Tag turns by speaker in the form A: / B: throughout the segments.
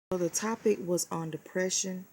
A: So the topic was on depression.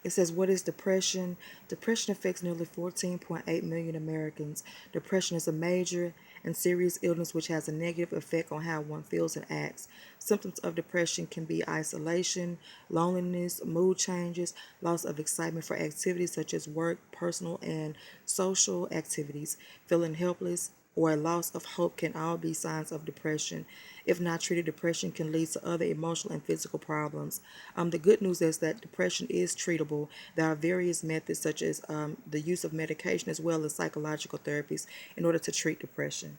A: It says, what is depression? Depression affects nearly 14.8 million Americans. Depression is a major and serious illness which has a negative effect on how one feels and acts. Symptoms of depression can be isolation, loneliness, mood changes, loss of excitement for activities such as work, personal and social activities, feeling helpless, or a loss of hope can all be signs of depression. If not treated, depression can lead to other emotional and physical problems. The good news is that depression is treatable. There are various methods, such as the use of medication as well as psychological therapies, in order to treat depression.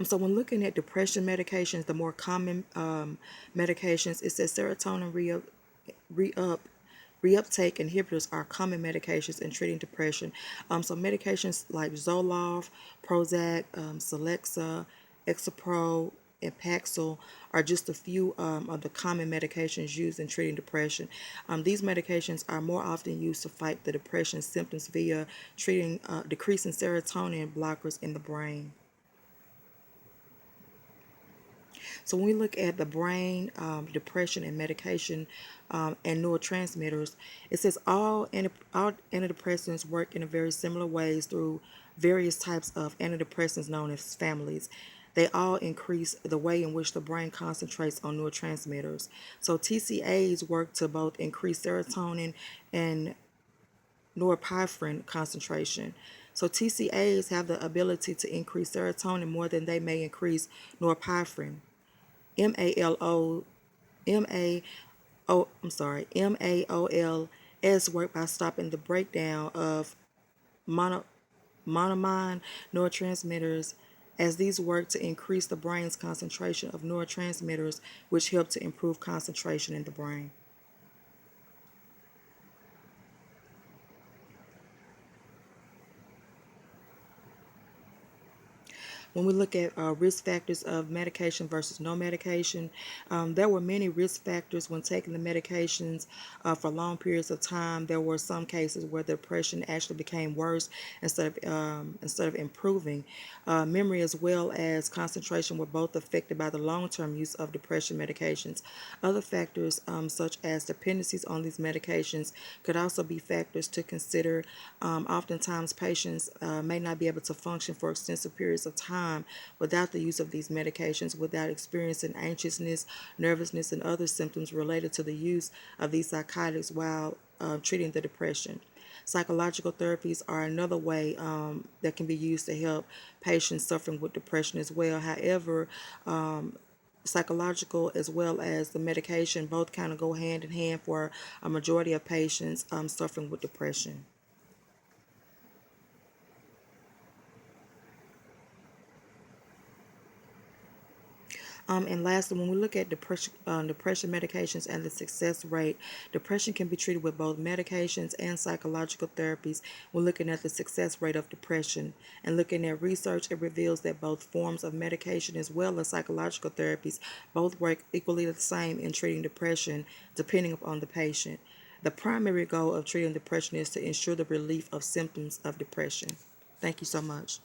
A: So when looking at depression medications, the more common medications, it says serotonin re-up reuptake inhibitors are common medications in treating depression. So medications like Zoloft, Prozac, Celexa, Exapro, and Paxil are just a few of the common medications used in treating depression. These medications are more often used to fight the depression symptoms via treating decreasing serotonin blockers in the brain. So when we look at the brain, depression, and medication and neurotransmitters, it says all antidepressants work in a very similar ways through various types of antidepressants known as families. They all increase the way in which the brain concentrates on neurotransmitters. So TCAs work to both increase serotonin and norepinephrine concentration. So TCAs have the ability to increase serotonin more than they may increase norepinephrine. MALO, MAOLS work by stopping the breakdown of mono, monoamine neurotransmitters, as these work to increase the brain's concentration of neurotransmitters, which help to improve concentration in the brain. When we look at risk factors of medication versus no medication, there were many risk factors when taking the medications for long periods of time. There were some cases where the depression actually became worse instead of improving. Memory as well as concentration were both affected by the long-term use of depression medications. Other factors, such as dependencies on these medications, could also be factors to consider. Oftentimes, patients may not be able to function for extensive periods of time without the use of these medications, without experiencing anxiousness, nervousness, and other symptoms related to the use of these psychotics while treating the depression. Psychological therapies are another way that can be used to help patients suffering with depression as well. However, psychological as well as the medication both kind of go hand in hand for a majority of patients suffering with depression. And lastly, when we look at depression medications and the success rate, depression can be treated with both medications and psychological therapies. We're looking at the success rate of depression and looking at research. It reveals that both forms of medication as well as psychological therapies both work equally the same in treating depression, depending upon the patient. The primary goal of treating depression is to ensure the relief of symptoms of depression. Thank you so much.